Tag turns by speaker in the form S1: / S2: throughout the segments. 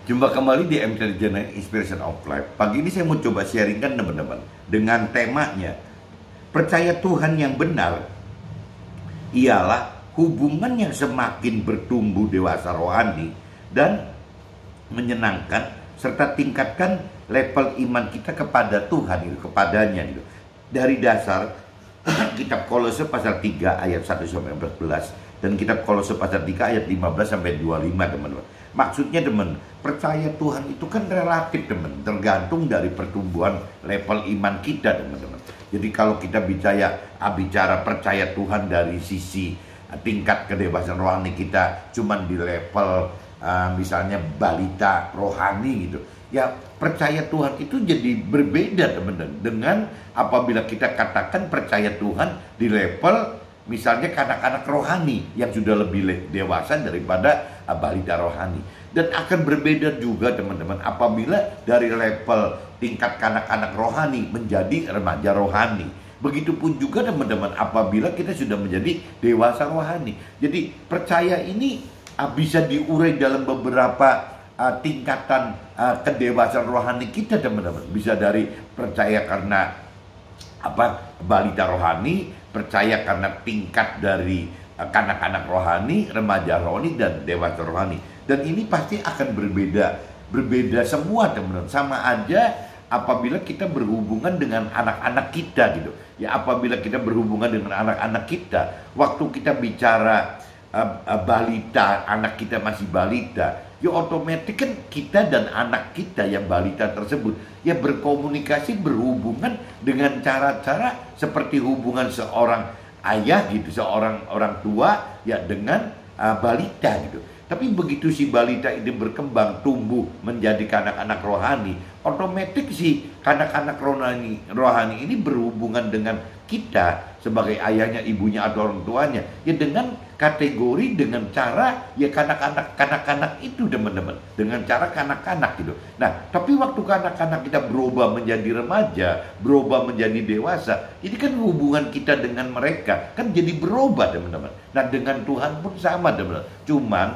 S1: Jumpa kembali di Intelligent Inspiration of Life. Pagi ini saya mau coba sharingkan teman-teman dengan temanya percaya Tuhan yang benar ialah hubungan yang semakin bertumbuh dewasa rohani dan menyenangkan serta tingkatkan level iman kita kepada Tuhan gitu, kepadanya gitu. Dari dasar kitab Kolose pasal 3 ayat 1 sampai 14 dan kitab Kolose pasal 3 ayat 15 sampai 25 teman-teman. Maksudnya teman, percaya Tuhan itu kan relatif teman, tergantung dari pertumbuhan level iman kita teman-teman. Jadi kalau kita bicara percaya Tuhan dari sisi tingkat kedewasaan rohani kita cuman di level misalnya balita rohani gitu. Ya percaya Tuhan itu jadi berbeda teman-teman dengan apabila kita katakan percaya Tuhan di level misalnya kanak-kanak rohani yang sudah lebih dewasa daripada balita rohani. Dan akan berbeda juga teman-teman apabila dari level tingkat kanak-kanak rohani menjadi remaja rohani. Begitupun juga teman-teman apabila kita sudah menjadi dewasa rohani. Jadi percaya ini bisa diurai dalam beberapa tingkatan kedewasaan rohani kita teman-teman. Bisa dari percaya karena balita rohani, percaya karena tingkat dari kanak-kanak rohani, remaja rohani, dan dewasa rohani. Dan ini pasti akan berbeda semua teman-teman. Sama aja apabila kita berhubungan dengan anak-anak kita gitu. Ya apabila kita berhubungan dengan anak-anak kita, waktu kita bicara balita, anak kita masih balita, ya otomatis kan kita dan anak kita yang balita tersebut ya berkomunikasi, berhubungan dengan cara-cara seperti hubungan seorang ayah gitu, seorang orang tua ya dengan balita gitu. Tapi begitu si balita ini berkembang, tumbuh menjadi kanak-kanak rohani, otomatis si kanak-kanak rohani ini berhubungan dengan kita sebagai ayahnya, ibunya atau orang tuanya ya dengan kategori, dengan cara ya kanak-kanak itu teman-teman, dengan cara kanak-kanak gitu. Nah tapi waktu kanak-kanak kita berubah menjadi remaja, berubah menjadi dewasa, ini kan hubungan kita dengan mereka kan jadi berubah teman-teman. Nah dengan Tuhan pun sama teman-teman, cuman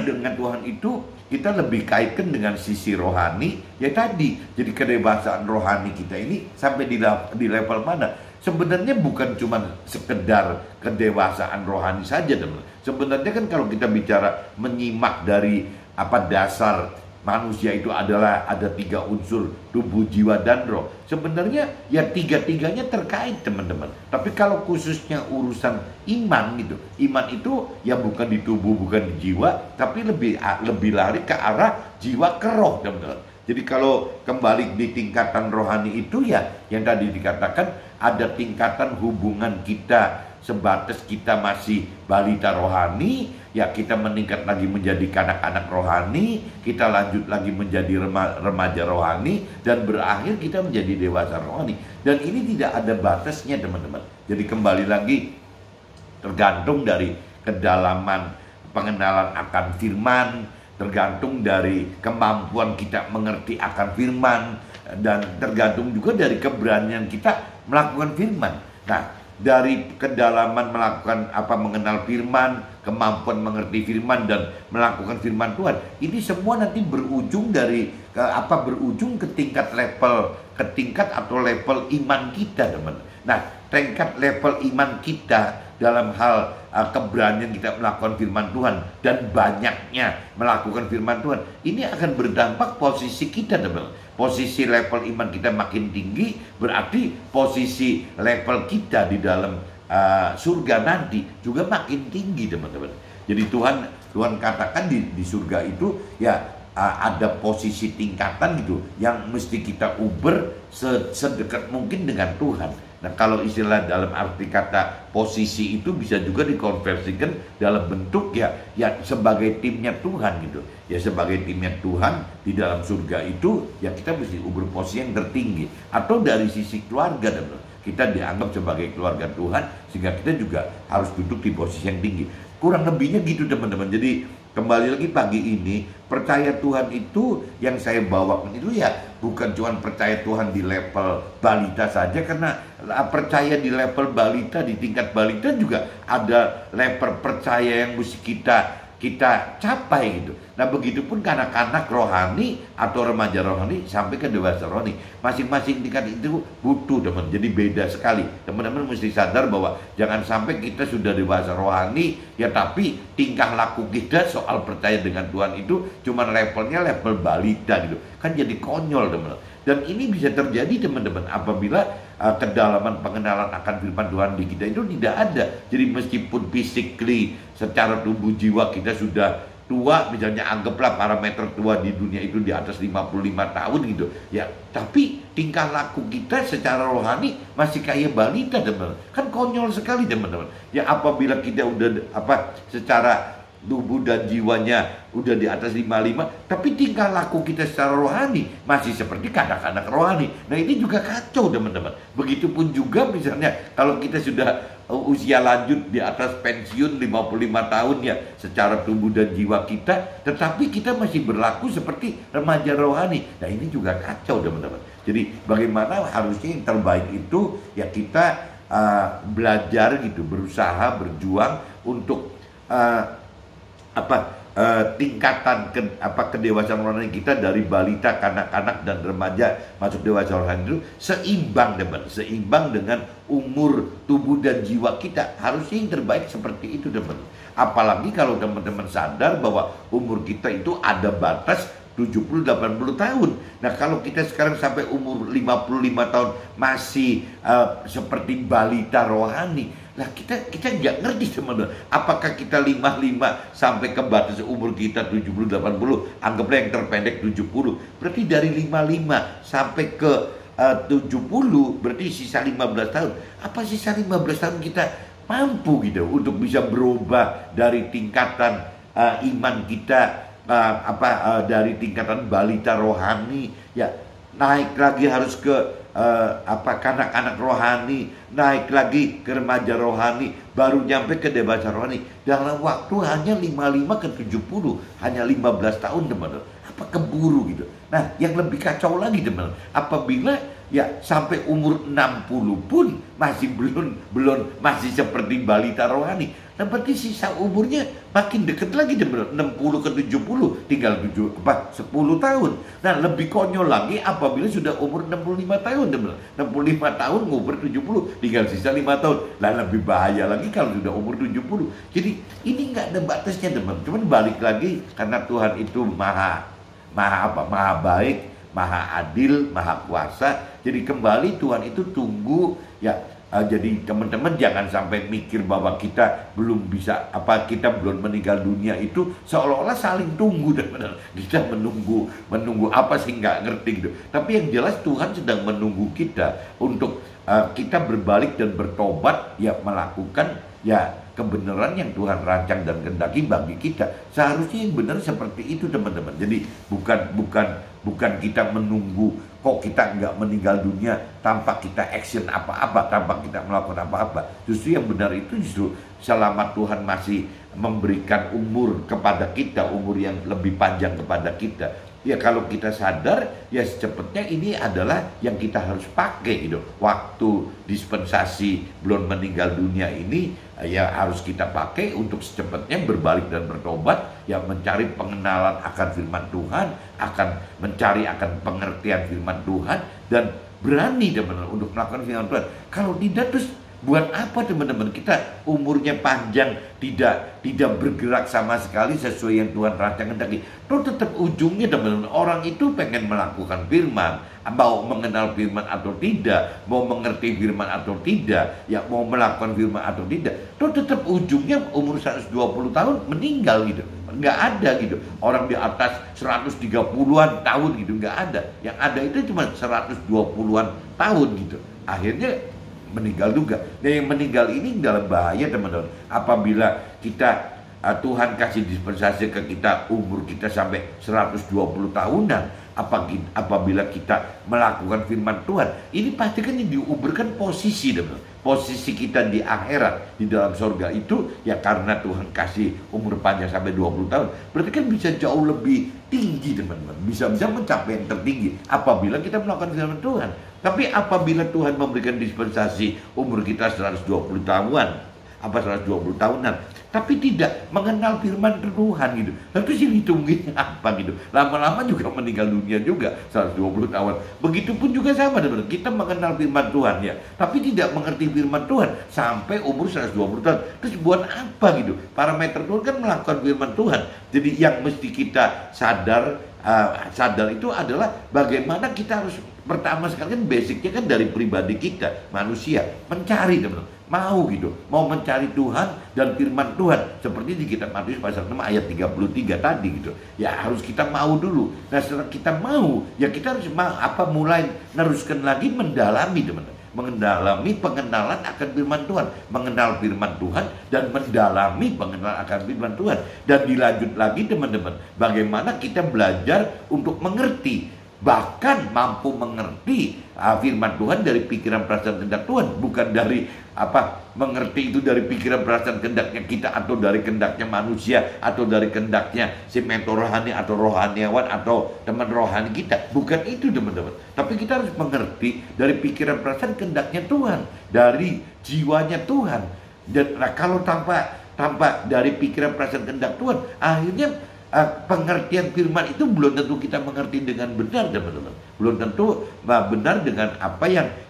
S1: dengan Tuhan itu kita lebih kaitkan dengan sisi rohani ya tadi. Jadi kedewasaan rohani kita ini sampai di level mana? Sebenarnya bukan cuma sekedar kedewasaan rohani saja teman. Sebenarnya kan kalau kita bicara menyimak dari dasar manusia itu adalah ada 3 unsur, tubuh, jiwa, dan roh. Sebenarnya ya tiga-tiganya terkait teman-teman. Tapi kalau khususnya urusan iman gitu, iman itu ya bukan di tubuh, bukan di jiwa, tapi lebih lari ke arah jiwa ke roh teman-teman. Jadi kalau kembali di tingkatan rohani itu ya yang tadi dikatakan ada tingkatan hubungan kita sebatas kita masih balita rohani, ya kita meningkat lagi menjadi kanak-kanak rohani, kita lanjut lagi menjadi remaja rohani, dan berakhir kita menjadi dewasa rohani. Dan ini tidak ada batasnya teman-teman. Jadi kembali lagi tergantung dari kedalaman pengenalan akan firman, tergantung dari kemampuan kita mengerti akan firman, dan tergantung juga dari keberanian kita melakukan firman. Nah dari kedalaman melakukan mengenal firman, kemampuan mengerti firman dan melakukan firman Tuhan, ini semua nanti berujung dari berujung ke tingkat atau level iman kita teman. Nah tingkat level iman kita dalam hal keberanian kita melakukan firman Tuhan dan banyaknya melakukan firman Tuhan, ini akan berdampak posisi kita teman. Posisi level iman kita makin tinggi, berarti posisi level kita di dalam surga nanti juga makin tinggi teman-teman. Jadi Tuhan katakan di surga itu ya ada posisi tingkatan gitu yang mesti kita uber sedekat mungkin dengan Tuhan. Nah kalau istilah dalam arti kata posisi itu bisa juga dikonversikan dalam bentuk ya sebagai timnya Tuhan gitu. Ya sebagai timnya Tuhan di dalam surga itu ya kita mesti uber posisi yang tertinggi. Atau dari sisi keluarga teman, kita dianggap sebagai keluarga Tuhan sehingga kita juga harus duduk di posisi yang tinggi. Kurang lebihnya gitu teman-teman. Jadi kembali lagi pagi ini, percaya Tuhan itu yang saya bawakan itu ya bukan cuma percaya Tuhan di level balita saja, karena percaya di level balita, di tingkat balita juga ada level percaya yang mesti kita kita capai gitu. Nah begitupun kanak-kanak rohani atau remaja rohani sampai ke dewasa rohani, masing-masing tingkat itu butuh teman. Jadi beda sekali. Teman-teman mesti sadar bahwa jangan sampai kita sudah dewasa rohani ya tapi tingkah laku kita soal percaya dengan Tuhan itu cuma levelnya level balita gitu. Kan jadi konyol teman-teman. Dan ini bisa terjadi teman-teman apabila kedalaman pengenalan akan firman Tuhan di kita itu tidak ada. Jadi meskipun physically secara tubuh jiwa kita sudah tua, misalnya anggaplah parameter tua di dunia itu di atas 55 tahun gitu ya, tapi tingkah laku kita secara rohani masih kayak balita teman-teman. Kan konyol sekali teman-teman ya apabila kita udah secara tubuh dan jiwanya udah di atas 55, tapi tingkah laku kita secara rohani masih seperti kanak-kanak rohani. Nah ini juga kacau teman-teman. Begitupun juga misalnya kalau kita sudah usia lanjut di atas pensiun 55 tahun ya secara tubuh dan jiwa kita, tetapi kita masih berlaku seperti remaja rohani. Nah ini juga kacau teman-teman. Jadi bagaimana harusnya yang terbaik itu ya kita belajar gitu, berusaha, berjuang untuk tingkatan kedewasaan rohani kita dari balita, kanak-kanak dan remaja masuk dewasa rohani itu seimbang teman, seimbang dengan umur tubuh dan jiwa kita. Harusnya yang terbaik seperti itu teman. Apalagi kalau teman-teman sadar bahwa umur kita itu ada batas 70-80 tahun. Nah kalau kita sekarang sampai umur 55 tahun masih seperti balita rohani, nah kita nggak ngerti teman-teman. Apakah kita 55 sampai ke batas umur kita 70-80, anggaplah yang terpendek 70, berarti dari 55 sampai ke 70 berarti sisa 15 tahun. Apa sisa 15 tahun kita mampu gitu untuk bisa berubah dari tingkatan iman kita dari tingkatan balita rohani ya naik lagi harus ke kanak-kanak rohani, naik lagi ke remaja rohani, baru nyampe ke dewasa rohani dalam waktu hanya 55 ke 70, hanya 15 tahun teman-teman. Apa keburu gitu. Nah yang lebih kacau lagi teman-teman, apabila ya sampai umur 60 pun masih belum masih seperti balita rohani. Nah berarti sisa umurnya makin dekat lagi teman-teman, 60 ke 70 tinggal 10 tahun. Nah lebih konyol lagi apabila sudah umur 65 tahun teman-teman. 65 tahun ngumur 70 tinggal sisa 5 tahun. Nah lebih bahaya lagi kalau sudah umur 70. Jadi ini nggak ada batasnya teman-teman. Cuman balik lagi karena Tuhan itu maha baik, maha adil, maha kuasa. Jadi kembali Tuhan itu tunggu ya. Jadi teman-teman jangan sampai mikir bahwa kita belum bisa kita belum meninggal dunia itu seolah-olah saling tunggu dan benar. Kita menunggu apa sih nggak ngerti gitu. Tapi yang jelas Tuhan sedang menunggu kita untuk kita berbalik dan bertobat ya melakukan ya kebenaran yang Tuhan rancang dan kehendaki bagi kita. Seharusnya yang benar seperti itu teman-teman. Jadi bukan kita menunggu kok kita nggak meninggal dunia tanpa kita action apa-apa, tanpa kita melakukan apa-apa. Justru yang benar itu justru selama Tuhan masih memberikan umur kepada kita, umur yang lebih panjang kepada kita. Ya kalau kita sadar ya secepatnya ini adalah yang kita harus pakai gitu. Waktu dispensasi belum meninggal dunia ini ya harus kita pakai untuk secepatnya berbalik dan bertobat, ya mencari pengenalan akan firman Tuhan, akan mencari akan pengertian firman Tuhan dan berani teman-teman untuk melakukan firman Tuhan. Kalau tidak terus buat apa teman-teman kita umurnya panjang tidak bergerak sama sekali sesuai yang Tuhan rancangkan tadi. Terus tetap ujungnya teman-teman orang itu pengen melakukan firman, mau mengenal firman atau tidak, mau mengerti firman atau tidak, ya mau melakukan firman atau tidak. Terus tetap ujungnya umur 120 tahun meninggal gitu. Nggak ada gitu. Orang di atas 130-an tahun gitu nggak ada. Yang ada itu cuma 120-an tahun gitu. Akhirnya meninggal juga. Dan yang meninggal ini dalam bahaya teman-teman. Apabila kita Tuhan kasih dispensasi ke kita umur kita sampai 120 tahunan, apabila kita melakukan firman Tuhan, ini pasti kan diuberkan posisi teman-teman. Posisi kita di akhirat, di dalam surga itu ya karena Tuhan kasih umur panjang sampai 20 tahun. Berarti kan bisa jauh lebih tinggi teman-teman. Bisa mencapai yang tertinggi apabila kita melakukan firman Tuhan. Tapi apabila Tuhan memberikan dispensasi umur kita 120 tahunan, 120 tahunan, tapi tidak mengenal firman Tuhan gitu. Lalu sih hitungin apa gitu. Lama-lama juga meninggal dunia juga 120 tahun. Begitupun juga sama teman-teman. Kita mengenal firman Tuhan ya, tapi tidak mengerti firman Tuhan sampai umur 120 tahun. Terus buat apa gitu? Parameter Tuhan kan melakukan firman Tuhan. Jadi yang mesti kita sadar itu adalah bagaimana kita harus pertama sekali kan basicnya kan dari pribadi kita manusia mencari teman-teman, mau gitu, mau mencari Tuhan dan firman Tuhan seperti di kitab Matius pasal 6 ayat 33 tadi gitu. Ya harus kita mau dulu. Nah setelah kita mau, ya kita harus mulai meneruskan lagi mendalami teman-teman. Mengendalami pengenalan akan firman Tuhan, mengenal firman Tuhan dan mendalami pengenalan akan firman Tuhan. Dan dilanjut lagi teman-teman, bagaimana kita belajar untuk mengerti, bahkan mampu mengerti firman Tuhan dari pikiran perasaan kehendak Tuhan, bukan dari mengerti itu dari pikiran perasaan kehendaknya kita atau dari kehendaknya manusia atau dari kehendaknya si mentor rohani atau rohaniawan atau teman rohani kita, bukan itu teman-teman. Tapi kita harus mengerti dari pikiran perasaan kehendaknya Tuhan, dari jiwanya Tuhan. Dan kalau tanpa dari pikiran perasaan kehendak Tuhan, akhirnya pengertian firman itu belum tentu kita mengerti dengan benar teman-teman. Belum tentu benar dengan apa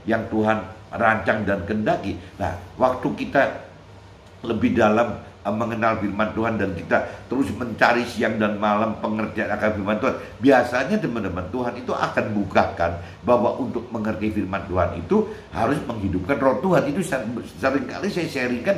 S1: yang Tuhan rancang dan kehendaki. Nah, waktu kita lebih dalam mengenal firman Tuhan dan kita terus mencari siang dan malam pengertian akan firman Tuhan, biasanya teman-teman Tuhan itu akan bukakan bahwa untuk mengerti firman Tuhan itu harus menghidupkan roh Tuhan. Itu seringkali saya sharingkan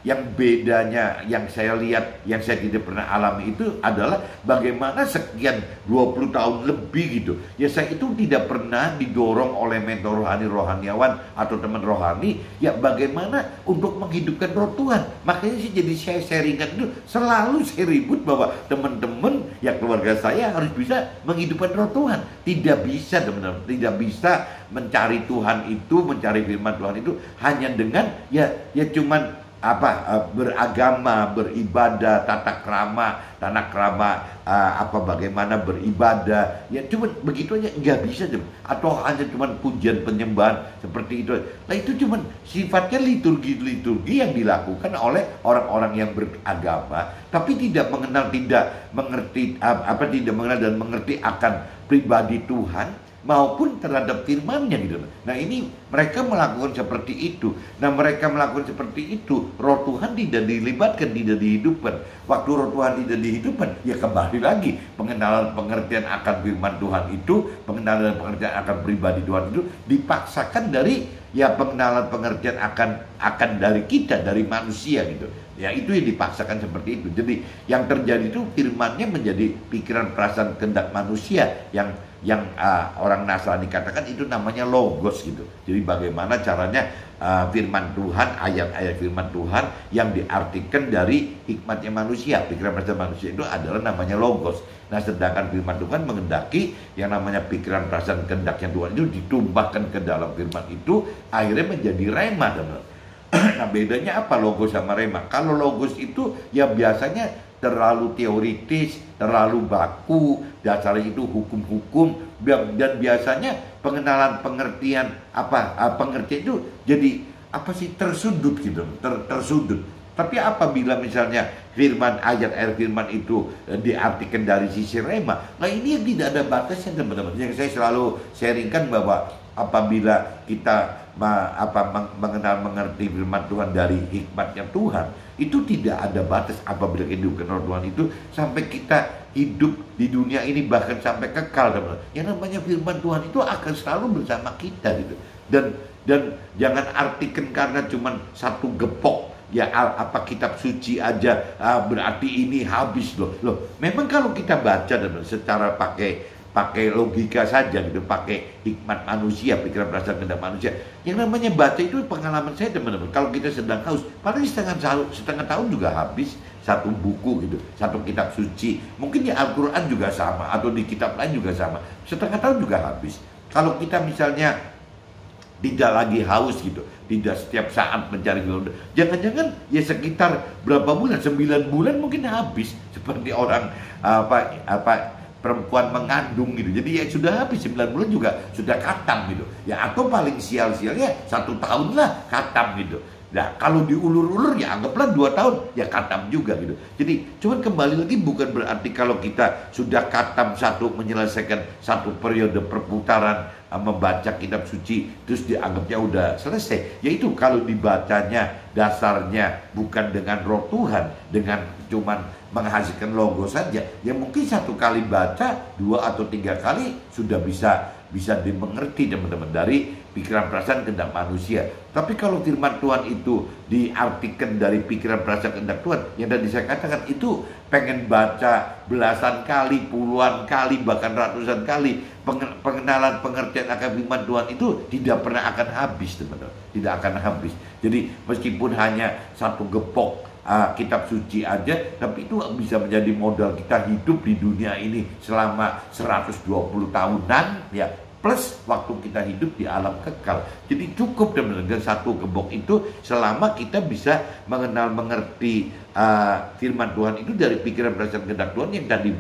S1: yang bedanya yang saya lihat, yang saya tidak pernah alami itu adalah bagaimana sekian 20 tahun lebih gitu ya, saya itu tidak pernah didorong oleh mentor rohaniawan atau teman rohani ya bagaimana untuk menghidupkan roh Tuhan. Makanya sih jadi saya sharingkan itu selalu saya ribut bahwa teman-teman ya keluarga saya harus bisa menghidupkan roh Tuhan. Tidak bisa teman-teman, tidak bisa mencari Tuhan itu, mencari firman Tuhan itu hanya dengan ya cuman beragama, beribadah, tata krama, bagaimana beribadah, ya cuma begitu aja, nggak bisa teman. Atau hanya cuma pujian penyembahan seperti itu. Nah itu cuma sifatnya liturgi yang dilakukan oleh orang-orang yang beragama, tapi tidak mengenal, tidak mengerti tidak mengenal dan mengerti akan pribadi Tuhan maupun terhadap firman-Nya gitu. Nah ini mereka melakukan seperti itu. Nah mereka melakukan seperti itu, roh Tuhan tidak dilibatkan, tidak dihidupkan. Waktu roh Tuhan tidak dihidupkan, ya kembali lagi pengenalan pengertian akan firman Tuhan itu, pengenalan pengertian akan pribadi Tuhan itu dipaksakan dari ya pengenalan pengertian akan dari kita, dari manusia gitu. Ya itu yang dipaksakan seperti itu. Jadi yang terjadi itu firman-Nya menjadi pikiran perasaan kehendak manusia yang orang Nasrani katakan itu namanya logos gitu. Jadi bagaimana caranya firman Tuhan, ayat-ayat firman Tuhan yang diartikan dari hikmatnya manusia, pikiran perasaan manusia itu adalah namanya logos. Nah sedangkan firman Tuhan menghendaki yang namanya pikiran perasaan kehendaknya Tuhan itu ditumpahkan ke dalam firman itu, akhirnya menjadi rema teman-teman. Nah bedanya apa logos sama rema? Kalau logos itu ya biasanya terlalu teoritis, terlalu baku, dasarnya itu hukum-hukum, dan biasanya pengenalan pengertian pengertian itu jadi tersudut gitu, tersudut. Tapi apabila misalnya ayat firman itu diartikan dari sisi rema, nah ini yang tidak ada batasnya teman-teman. Yang saya selalu sharingkan bahwa apabila kita mengerti firman Tuhan dari hikmatnya Tuhan, itu tidak ada batas apabila hidupkan roh Tuhan itu sampai kita hidup di dunia ini bahkan sampai kekal teman-teman. Yang namanya firman Tuhan itu akan selalu bersama kita gitu. Dan jangan artikan karena cuma satu gepok ya kitab suci aja berarti ini habis loh. Memang kalau kita baca teman-teman secara pakai logika saja gitu, pakai hikmat manusia, pikiran perasaan kehendak manusia. Yang namanya baca itu pengalaman saya teman-teman. Kalau kita sedang haus, paling setengah tahun juga habis satu buku gitu, satu kitab suci. Mungkin di Al-Quran juga sama, atau di kitab lain juga sama. Setengah tahun juga habis. Kalau kita misalnya tidak lagi haus gitu, tidak setiap saat mencari firman, jangan-jangan ya sekitar berapa bulan, 9 bulan mungkin habis. Seperti orang perempuan mengandung gitu. Jadi ya sudah habis 9 bulan juga sudah khatam gitu. Ya atau paling sial-sialnya 1 tahun lah khatam gitu. Nah, kalau diulur-ulur ya anggaplah 2 tahun, ya khatam juga gitu. Jadi, cuman kembali lagi bukan berarti kalau kita sudah khatam menyelesaikan satu periode perputaran membaca kitab suci, terus dianggapnya udah selesai. Yaitu kalau dibacanya dasarnya bukan dengan roh Tuhan, dengan cuman menghasilkan logo saja, ya mungkin 1 kali baca, 2 atau 3 kali sudah bisa dimengerti teman-teman dari pikiran perasaan kehendak manusia. Tapi kalau firman Tuhan itu diartikan dari pikiran perasaan kehendak Tuhan, yang tadi saya katakan itu pengen baca belasan kali, puluhan kali, bahkan ratusan kali, pengenalan pengertian akan firman Tuhan itu tidak pernah akan habis teman-teman, tidak akan habis. Jadi meskipun hanya 1 gepok kitab suci aja, tapi itu bisa menjadi modal kita hidup di dunia ini selama 120 tahunan ya, plus waktu kita hidup di alam kekal. Jadi cukup dengan 1 gembok itu selama kita bisa mengerti firman Tuhan itu dari pikiran perasaan kehendak Tuhan yang tadi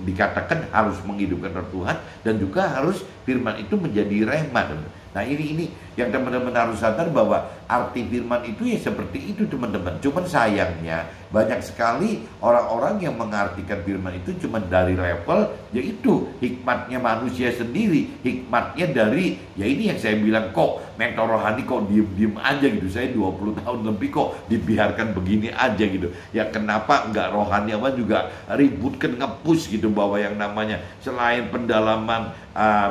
S1: dikatakan harus menghidupkan roh Tuhan, dan juga harus firman itu menjadi rema. Nah ini yang teman-teman harus sadar bahwa arti firman itu ya seperti itu teman-teman. Cuman sayangnya banyak sekali orang-orang yang mengartikan firman itu cuma dari level yaitu hikmatnya manusia sendiri, hikmatnya dari ya ini yang saya bilang, kok mentor rohani kok diem-diem aja gitu. Saya 20 tahun lebih kok dibiarkan begini aja gitu. Ya kenapa enggak rohaniawan juga ributkan nge-push gitu bahwa yang namanya selain pendalaman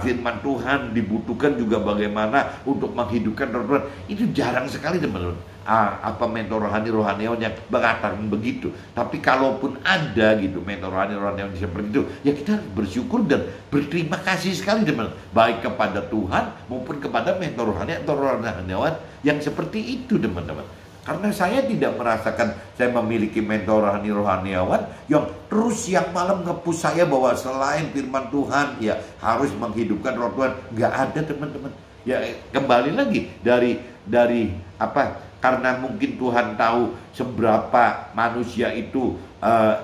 S1: firman Tuhan dibutuhkan juga bagaimana untuk menghidupkan roh Tuhan. Itu jarang sekali teman-teman. Apa mentor rohaniawan yang mengatakan begitu. Tapi kalaupun ada gitu mentor rohaniawan seperti itu, ya kita bersyukur dan berterima kasih sekali teman-teman, baik kepada Tuhan maupun kepada mentor rohaniawan yang seperti itu teman-teman. Karena saya tidak merasakan saya memiliki mentor rohaniawan yang terus siang malam nge-push saya bahwa selain firman Tuhan ya harus menghidupkan roh Tuhan. Nggak ada teman-teman. Ya kembali lagi dari apa? Karena mungkin Tuhan tahu seberapa manusia itu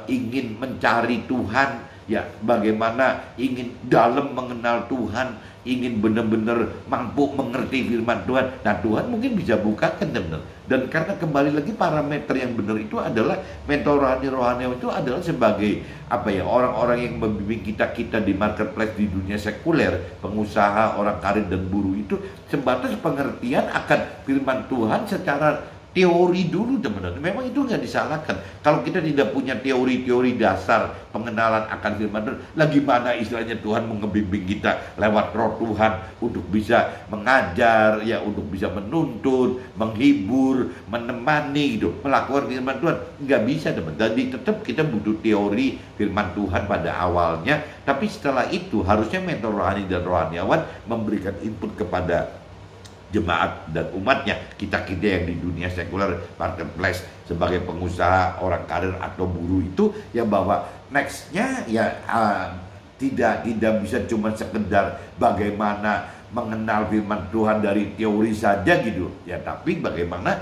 S1: ingin mencari Tuhan, ya bagaimana ingin dalam mengenal Tuhan, ingin benar-benar mampu mengerti firman Tuhan. Nah Tuhan mungkin bisa bukakan teman-teman. Dan karena kembali lagi parameter yang benar itu adalah mentor rohani itu adalah sebagai apa ya, orang-orang yang membimbing kita di marketplace di dunia sekuler, pengusaha, orang karir dan buruh itu sebatas pengertian akan firman Tuhan secara teori dulu teman-teman. Memang itu nggak disalahkan. Kalau kita tidak punya teori-teori dasar pengenalan akan firman Tuhan, lagi mana istilahnya Tuhan membimbing kita lewat roh Tuhan untuk bisa mengajar, ya untuk bisa menuntun, menghibur, menemani gitu, melakukan firman Tuhan. Nggak bisa teman. Jadi tetap kita butuh teori firman Tuhan pada awalnya, tapi setelah itu harusnya mentor rohani dan rohaniawan memberikan input kepada jemaat dan umatnya, kita-kita yang di dunia sekuler marketplace sebagai pengusaha, orang karir atau buruh itu ya, bahwa nextnya ya tidak bisa cuma sekedar bagaimana mengenal firman Tuhan dari teori saja gitu ya, tapi bagaimana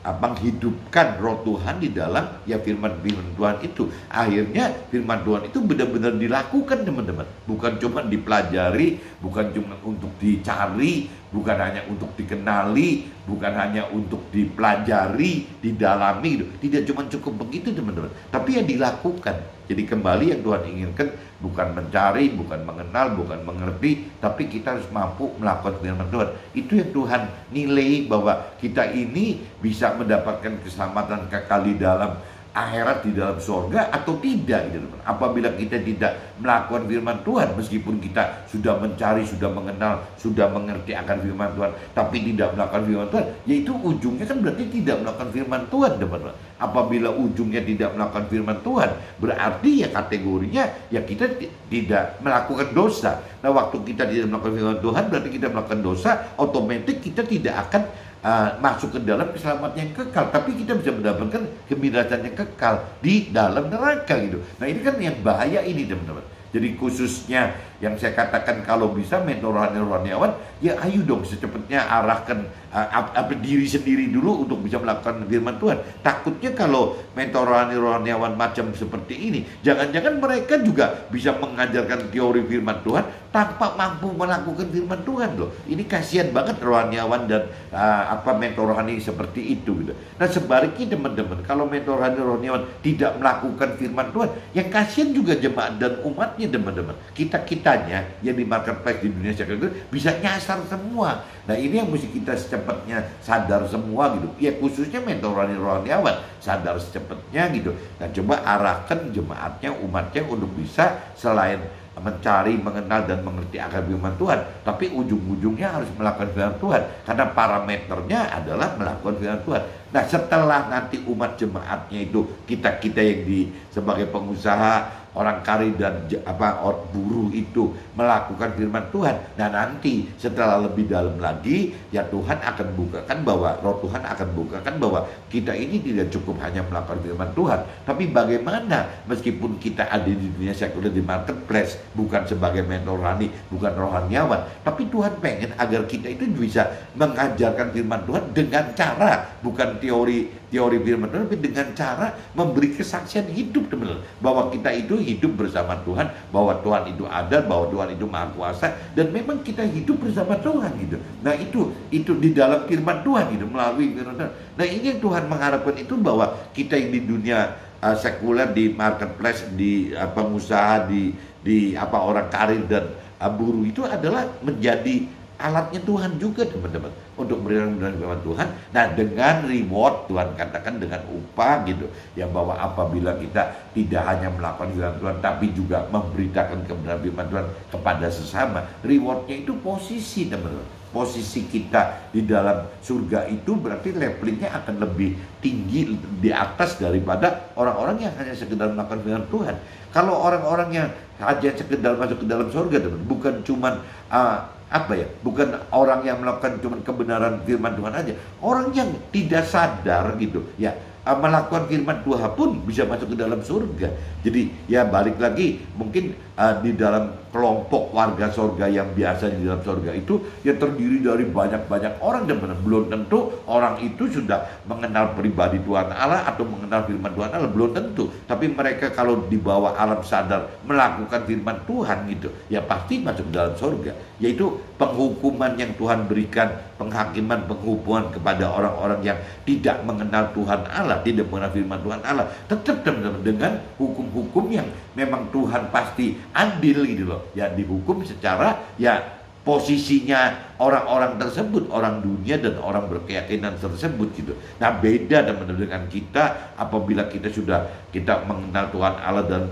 S1: menghidupkan roh Tuhan di dalam ya firman Tuhan itu. Akhirnya firman Tuhan itu benar-benar dilakukan teman-teman, bukan cuma dipelajari, bukan cuma untuk dicari, bukan hanya untuk dikenali, bukan hanya untuk dipelajari, didalami gitu. Tidak cuma cukup begitu teman-teman, tapi yang dilakukan. Jadi kembali yang Tuhan inginkan bukan mencari, bukan mengenal, bukan mengerti, tapi kita harus mampu melakukan firman Tuhan. Itu yang Tuhan nilai bahwa kita ini bisa mendapatkan keselamatan kekal di dalam akhirat, di dalam surga atau tidak gitu. Apabila kita tidak melakukan firman Tuhan, meskipun kita sudah mencari, sudah mengenal, sudah mengerti akan firman Tuhan, tapi tidak melakukan firman Tuhan, yaitu ujungnya kan berarti tidak melakukan firman Tuhan teman-teman. Apabila ujungnya tidak melakukan firman Tuhan, berarti ya kategorinya ya kita tidak melakukan dosa. Nah waktu kita tidak melakukan firman Tuhan berarti kita melakukan dosa, otomatis kita tidak akan masuk ke dalam keselamatan yang kekal, tapi kita bisa mendapatkan kebinasan yang kekal di dalam neraka gitu. Nah ini kan yang bahaya ini teman-teman. Jadi khususnya yang saya katakan kalau bisa mentor rohaniawan, ya ayo dong secepatnya arahkan diri sendiri dulu untuk bisa melakukan firman Tuhan. Takutnya kalau mentor rohaniawan macam seperti ini, jangan-jangan mereka juga bisa mengajarkan teori firman Tuhan tanpa mampu melakukan firman Tuhan loh. Ini kasihan banget rohaniawan dan mentor rohani seperti itu gitu. Nah sebaliknya teman-teman, kalau mentor rohaniawan tidak melakukan firman Tuhan, yang kasihan juga jemaat dan umatnya teman-teman. Kita-kitanya yang di marketplace di dunia sekarang itu bisa nyasar semua. Nah ini yang mesti kita secepatnya sadar semua gitu. Ya khususnya mentor rohaniawan sadar secepatnya gitu. Nah coba arahkan jemaatnya, umatnya untuk bisa selain mencari, mengenal dan mengerti akan firman Tuhan, tapi ujung-ujungnya harus melakukan firman Tuhan karena parameternya adalah melakukan firman Tuhan. Nah setelah nanti umat jemaatnya itu kita yang sebagai pengusaha, orang karir dan buruh itu melakukan firman Tuhan. Nah nanti setelah lebih dalam lagi ya Tuhan akan bukakan bahwa roh Tuhan akan bukakan bahwa kita ini tidak cukup hanya melakukan firman Tuhan, tapi bagaimana meskipun kita ada di dunia sekuler di marketplace, bukan sebagai mentor rohani, bukan rohaniawan, tapi Tuhan pengen agar kita itu bisa mengajarkan firman Tuhan dengan cara bukan teori firman Tuhan, tapi dengan cara memberi kesaksian hidup teman-teman bahwa kita itu hidup bersama Tuhan, bahwa Tuhan itu ada, bahwa Tuhan itu maha kuasa, dan memang kita hidup bersama Tuhan gitu. Nah itu di dalam firman Tuhan gitu, melalui firman Tuhan. Nah ini yang Tuhan mengharapkan itu, bahwa kita yang di dunia sekuler, di marketplace, di pengusaha, di orang karir dan buruh itu adalah menjadi alatnya Tuhan juga teman-teman untuk beriman firman Tuhan. Nah dengan reward, Tuhan katakan dengan upah gitu ya, bahwa apabila kita tidak hanya melakukan firman Tuhan tapi juga memberitakan kebenaran firman Tuhan kepada sesama, rewardnya itu posisi teman-teman. Posisi kita di dalam surga itu berarti levelingnya akan lebih tinggi di atas daripada orang-orang yang hanya sekedar melakukan firman Tuhan. Kalau orang-orang yang hanya sekedar masuk ke dalam surga teman, bukan cuman bukan orang yang melakukan cuma kebenaran firman Tuhan aja, orang yang tidak sadar gitu ya, melakukan firman Tuhan pun bisa masuk ke dalam surga. Jadi ya balik lagi, mungkin di dalam kelompok warga surga yang biasa di dalam surga itu yang terdiri dari banyak-banyak orang, dan belum tentu orang itu sudah mengenal pribadi Tuhan Allah atau mengenal firman Tuhan Allah, belum tentu. Tapi mereka kalau dibawa alam sadar melakukan firman Tuhan gitu, ya pasti masuk ke dalam surga. Yaitu penghukuman yang Tuhan berikan, penghakiman, penghukuman kepada orang-orang yang tidak mengenal Tuhan Allah, tidak mengenal firman Tuhan Allah, tetap dengan hukum-hukum yang memang Tuhan pasti adil gitu loh. Ya dihukum secara ya posisinya orang-orang tersebut, orang dunia dan orang berkeyakinan tersebut gitu. Nah beda teman-teman dengan kita apabila kita mengenal Tuhan Allah dan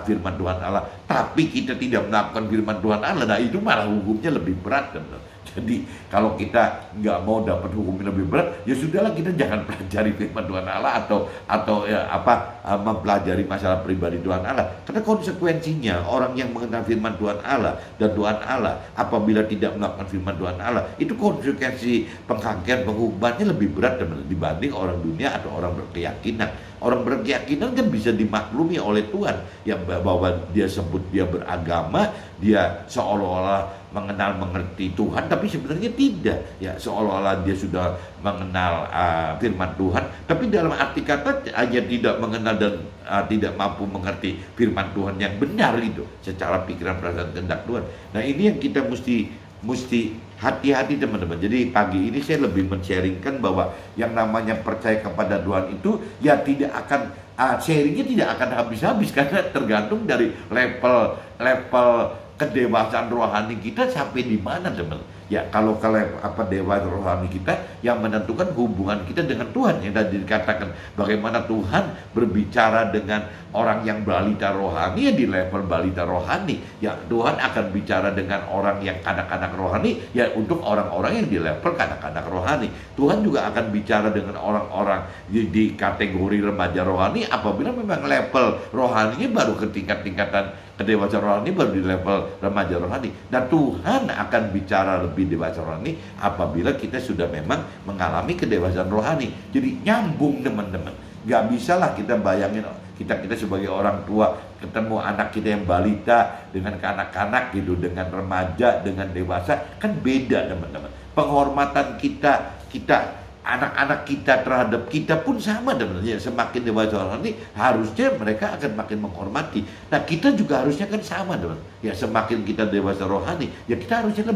S1: firman Tuhan Allah, tapi kita tidak melakukan firman Tuhan Allah. Nah itu malah hukumnya lebih berat teman-teman. Jadi kalau kita nggak mau dapat hukum yang lebih berat, ya sudahlah, kita jangan pelajari firman Tuhan Allah atau mempelajari masalah pribadi Tuhan Allah. Karena konsekuensinya orang yang mengenal firman Tuhan Allah dan Tuhan Allah apabila tidak melakukan firman Tuhan Allah, itu konsekuensi penghakiman, penghukumannya lebih berat dibanding orang dunia atau orang berkeyakinan. Orang berkeyakinan kan bisa dimaklumi oleh Tuhan, ya bahwa dia sebut dia beragama, dia seolah-olah mengerti Tuhan, tapi sebenarnya tidak. Ya seolah-olah dia sudah mengenal firman Tuhan, tapi dalam arti kata hanya tidak mengenal dan tidak mampu mengerti firman Tuhan yang benar itu secara pikiran, perasaan, kehendak Tuhan. Nah ini yang kita mesti hati-hati teman-teman. Jadi pagi ini saya lebih men-sharingkan bahwa yang namanya percaya kepada Tuhan itu ya tidak akan sharingnya tidak akan habis-habis, karena tergantung dari level kedewasaan rohani kita sampai di mana teman. Ya kalau dewasa rohani kita yang menentukan hubungan kita dengan Tuhan, yang tadi dikatakan bagaimana Tuhan berbicara dengan orang yang balita rohani, ya di level balita rohani. Ya Tuhan akan bicara dengan orang yang kanak-kanak rohani, ya untuk orang-orang yang di level kanak-kanak rohani. Tuhan juga akan bicara dengan orang-orang di kategori remaja rohani apabila memang level rohaninya baru ke tingkatan kedewasaan rohani, baru di level remaja rohani. Dan Tuhan akan bicara lebih dewasa rohani apabila kita sudah memang mengalami kedewasaan rohani. Jadi nyambung teman-teman. Gak bisa lah kita bayangin kita sebagai orang tua ketemu anak kita yang balita dengan kanak-kanak gitu, dengan remaja, dengan dewasa, kan beda teman-teman. Penghormatan kita anak-anak kita terhadap kita pun sama sebenarnya. Semakin dewasa orang ini harusnya mereka akan makin menghormati. Nah, kita juga harusnya kan sama, teman. Ya, semakin kita dewasa rohani, ya kita harusnya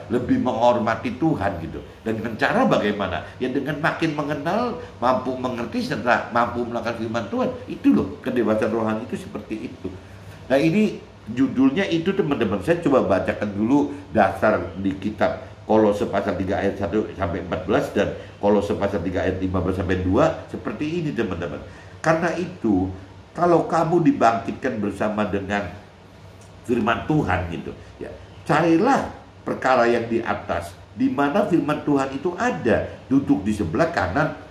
S1: lebih menghormati Tuhan gitu. Dan dengan cara bagaimana? Ya dengan makin mengenal, mampu mengerti serta mampu melakukan firman Tuhan. Itu loh, kedewasaan rohani itu seperti itu. Nah, ini judulnya itu teman-teman. Saya coba bacakan dulu dasar di kitab Kolose pasal 3 ayat 1 sampai 14 dan Kolose pasal 3 ayat 15 sampai 2 seperti ini teman-teman. Karena itu, kalau kamu dibangkitkan bersama dengan firman Tuhan gitu, ya, carilah perkara yang di atas, di mana firman Tuhan itu ada, duduk di sebelah kanan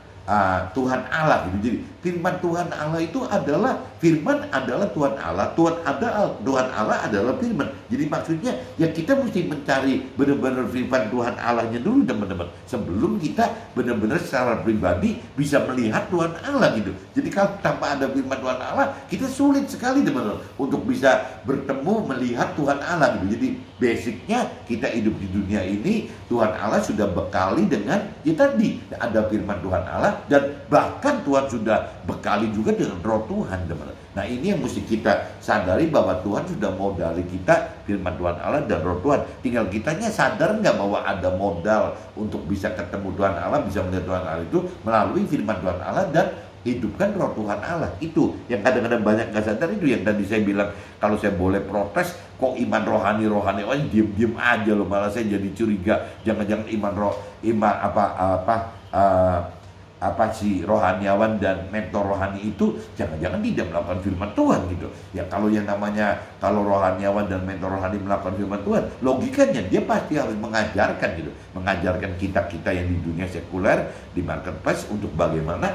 S1: Tuhan Allah gitu. Jadi firman Tuhan Allah itu adalah firman adalah Tuhan Allah, Tuhan Allah adalah firman. Jadi maksudnya ya kita mesti mencari benar-benar firman Tuhan Allahnya dulu teman-teman, sebelum kita benar-benar secara pribadi bisa melihat Tuhan Allah gitu. Jadi kalau tanpa ada firman Tuhan Allah, kita sulit sekali teman-teman untuk bisa bertemu melihat Tuhan Allah gitu. Jadi basicnya kita hidup di dunia ini, Tuhan Allah sudah bekali dengan ya tadi ada firman Tuhan Allah, dan bahkan Tuhan sudah bekali juga dengan roh Tuhan teman-teman. Nah, ini yang mesti kita sadari bahwa Tuhan sudah mau dari kita firman Tuhan Allah dan roh Tuhan. Tinggal kitanya sadar nggak bahwa ada modal untuk bisa ketemu Tuhan Allah, bisa melihat Tuhan Allah itu melalui firman Tuhan Allah dan hidupkan roh Tuhan Allah. Itu yang kadang-kadang banyak nggak sadar. Itu yang tadi saya bilang, kalau saya boleh protes, kok iman rohani diem aja loh, malah saya jadi curiga, jangan-jangan si rohaniawan dan mentor rohani itu jangan-jangan tidak melakukan firman Tuhan gitu. Ya kalau yang namanya, kalau rohaniawan dan mentor rohani melakukan firman Tuhan, logikanya dia pasti harus mengajarkan gitu, mengajarkan kita yang di dunia sekuler, di marketplace, untuk bagaimana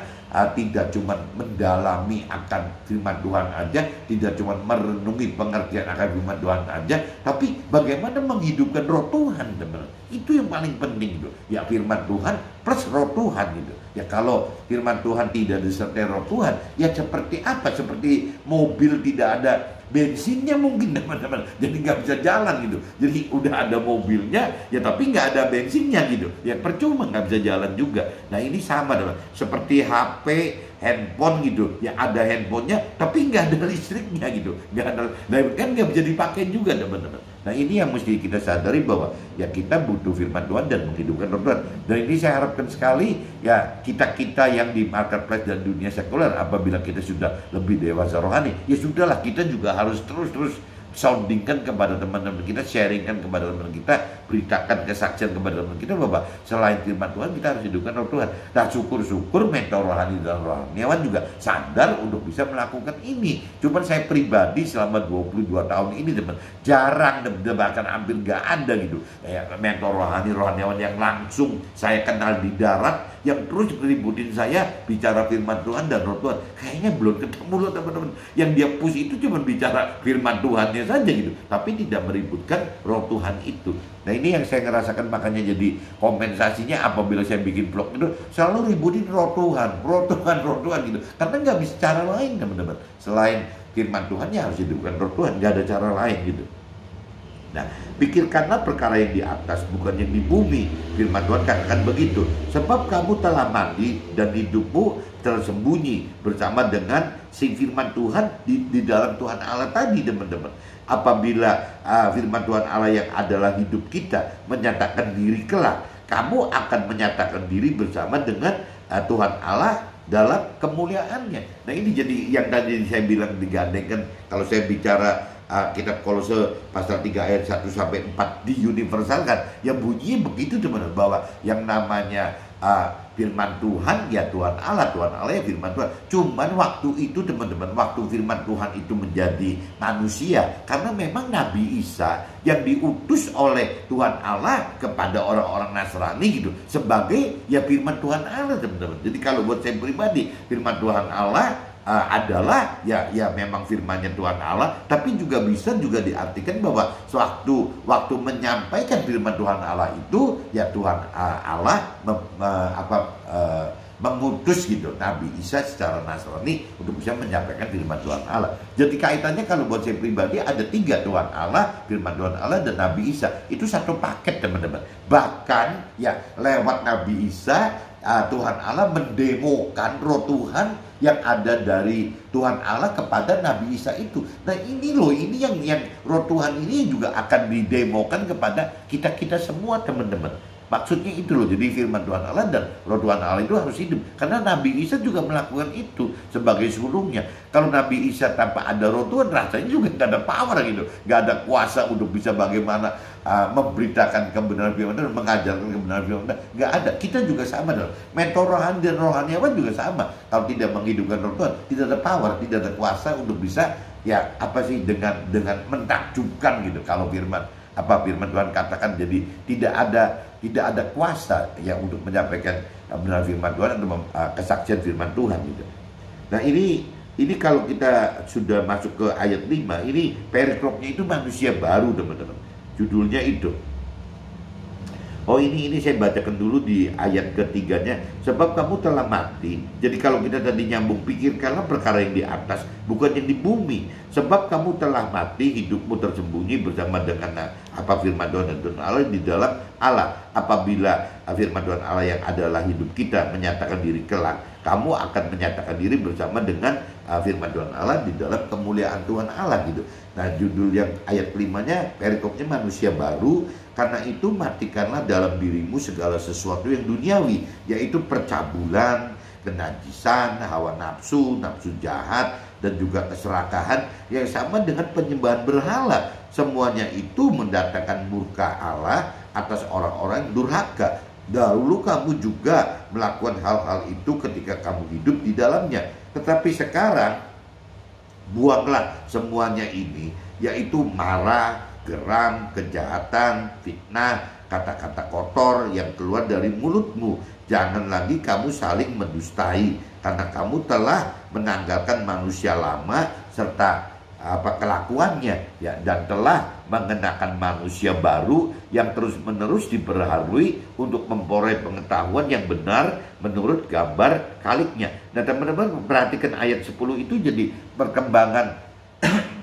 S1: tidak cuma mendalami akan firman Tuhan aja, tidak cuma merenungi pengertian akan firman Tuhan aja, tapi bagaimana menghidupkan roh Tuhan, teman. Itu yang paling penting gitu. Ya firman Tuhan plus roh Tuhan gitu. Ya kalau firman Tuhan tidak disertai roh Tuhan, ya seperti apa? Seperti mobil tidak ada bensinnya mungkin teman-teman, jadi nggak bisa jalan gitu. Jadi udah ada mobilnya ya tapi nggak ada bensinnya gitu, ya percuma, nggak bisa jalan juga. Nah ini sama teman, seperti HP, handphone gitu, ya ada handphonenya tapi nggak ada listriknya gitu, nggak ada, nah kan nggak bisa dipakai juga teman-teman. Nah ini yang mesti kita sadari bahwa ya kita butuh firman Tuhan dan menghidupkan roh Tuhan. Dan ini saya harapkan sekali ya kita yang di marketplace dan dunia sekuler, apabila kita sudah lebih dewasa rohani, ya sudahlah, kita juga harus terus soundingkan kepada teman-teman kita, sharingkan kepada teman-teman kita, beritakan kesaksian kepada teman kita bahwa selain firman Tuhan kita harus hidupkan roh Tuhan. Nah syukur-syukur mentor rohani dan rohaniawan juga sadar untuk bisa melakukan ini. Cuman saya pribadi selama 22 tahun ini teman, jarang, bahkan hampir gak ada gitu ya, mentor rohaniawan yang langsung saya kenal di darat, yang terus ngeributin saya bicara firman Tuhan dan roh Tuhan. Kayaknya belum ketemu loh teman-teman. Yang dia push itu cuma bicara firman Tuhannya saja gitu, tapi tidak meributkan roh Tuhan itu. Nah ini yang saya ngerasakan, makanya jadi kompensasinya apabila saya bikin vlog itu selalu ributin roh Tuhan gitu. Karena nggak bisa cara lain teman-teman. Selain firman Tuhan ya harus hidupkan roh Tuhan, nggak ada cara lain gitu. Nah, pikirkanlah perkara yang di atas, bukan yang di bumi. Firman Tuhan katakan begitu. Sebab kamu telah mati dan hidupmu tersembunyi bersama dengan si firman Tuhan di dalam Tuhan Allah tadi, teman-teman. Apabila firman Tuhan Allah yang adalah hidup kita menyatakan diri kelak, kamu akan menyatakan diri bersama dengan Tuhan Allah dalam kemuliaannya. Nah ini jadi yang tadi saya bilang digandengkan, kalau saya bicara kitab Kolose pasal 3 ayat 1 sampai 4 diuniversalkan, ya bunyinya begitu teman-teman, bahwa yang namanya firman Tuhan ya Tuhan Allah ya firman Tuhan. Cuman waktu itu teman-teman, waktu firman Tuhan itu menjadi manusia, karena memang Nabi Isa yang diutus oleh Tuhan Allah kepada orang-orang Nasrani gitu, sebagai ya firman Tuhan Allah teman-teman. Jadi kalau buat saya pribadi, firman Tuhan Allah adalah ya memang firman-Nya Tuhan Allah, tapi juga bisa juga diartikan bahwa waktu menyampaikan firman Tuhan Allah itu ya Tuhan Allah mengutus gitu Nabi Isa secara Nasrani untuk bisa menyampaikan firman Tuhan Allah. Jadi kaitannya kalau buat saya pribadi ada 3, Tuhan Allah, firman Tuhan Allah, dan Nabi Isa. Itu satu paket teman-teman. Bahkan ya lewat Nabi Isa Tuhan Allah mendemokan roh Tuhan yang ada dari Tuhan Allah kepada Nabi Isa itu. Nah ini loh, ini yang roh Tuhan ini juga akan didemokan kepada kita semua teman-teman. Maksudnya itu loh, jadi firman Tuhan Allah dan roh Tuhan Allah itu harus hidup. Karena Nabi Isa juga melakukan itu sebagai sulungnya. Kalau Nabi Isa tanpa ada roh Tuhan, rasanya juga nggak ada power gitu. Nggak ada kuasa untuk bisa bagaimana memberitakan kebenaran firman Tuhan, mengajarkan kebenaran firman Tuhan. Nggak ada. Kita juga sama dong. Mentor rohani dan rohaniawan juga sama. Kalau tidak menghidupkan roh Tuhan, tidak ada power, tidak ada kuasa untuk bisa dengan mentakjubkan gitu. Kalau firman Tuhan katakan, jadi tidak ada kuasa ya untuk menyampaikan benar firman Tuhan atau kesaksian firman Tuhan gitu. Nah ini kalau kita sudah masuk ke ayat 5, ini perikopnya itu manusia baru teman-teman. Judulnya itu. Oh ini saya bacakan dulu di ayat ketiganya. Sebab kamu telah mati. Jadi kalau kita tadi nyambung, pikirkanlah perkara yang di atas, bukan yang di bumi. Sebab kamu telah mati, hidupmu tersembunyi bersama dengan firman Tuhan dan Tuhan Allah di dalam Allah. Apabila firman Tuhan Allah yang adalah hidup kita menyatakan diri kelak, kamu akan menyatakan diri bersama dengan firman Tuhan Allah di dalam kemuliaan Tuhan Allah gitu. Nah judul yang ayat 5-nya, perikopnya manusia baru. Karena itu matikanlah dalam dirimu segala sesuatu yang duniawi, yaitu percabulan, kenajisan, hawa nafsu, nafsu jahat, dan juga keserakahan yang sama dengan penyembahan berhala. Semuanya itu mendatangkan murka Allah atas orang-orang yang durhaka. Dahulu kamu juga melakukan hal-hal itu ketika kamu hidup di dalamnya. Tetapi sekarang buanglah semuanya ini, yaitu marah, geram, kejahatan, fitnah, kata-kata kotor yang keluar dari mulutmu. Jangan lagi kamu saling mendustai, karena kamu telah menanggalkan manusia lama serta kelakuannya ya, dan telah mengenakan manusia baru yang terus-menerus diperbarui untuk memperoleh pengetahuan yang benar menurut gambar Khaliknya. Nah teman-teman perhatikan ayat 10 itu, jadi perkembangan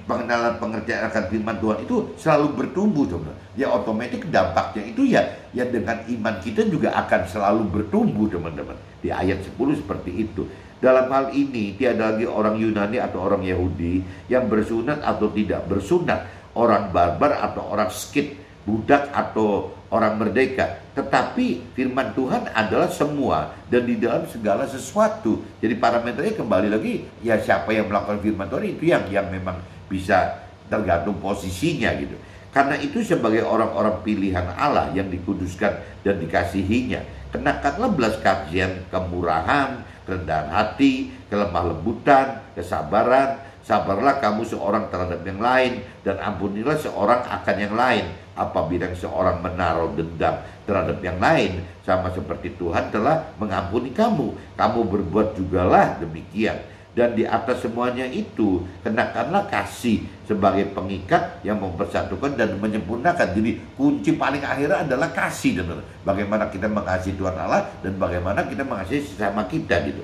S1: pengenalan pengertian akan firman Tuhan itu selalu bertumbuh teman. Ya otomatis dampaknya itu ya dengan iman kita juga akan selalu bertumbuh teman-teman. Di ayat 10 seperti itu. Dalam hal ini tiada lagi orang Yunani atau orang Yahudi, yang bersunat atau tidak bersunat, orang barbar atau orang skit, budak atau orang merdeka. Tetapi firman Tuhan adalah semua dan di dalam segala sesuatu. Jadi parameternya kembali lagi, ya siapa yang melakukan firman Tuhan itu yang memang bisa tergantung posisinya gitu. Karena itu sebagai orang-orang pilihan Allah yang dikuduskan dan dikasihinya, kenakanlah belas kasihan, kemurahan, kerendahan hati, kelemah lembutan, kesabaran. Sabarlah kamu seorang terhadap yang lain, dan ampunilah seorang akan yang lain. Apabila seorang menaruh dendam terhadap yang lain, sama seperti Tuhan telah mengampuni kamu, kamu berbuat jugalah demikian. Dan di atas semuanya itu, kenakanlah kasih sebagai pengikat yang mempersatukan dan menyempurnakan. Jadi kunci paling akhirnya adalah kasih, teman. Bagaimana kita mengasihi Tuhan Allah dan bagaimana kita mengasihi sesama kita gitu.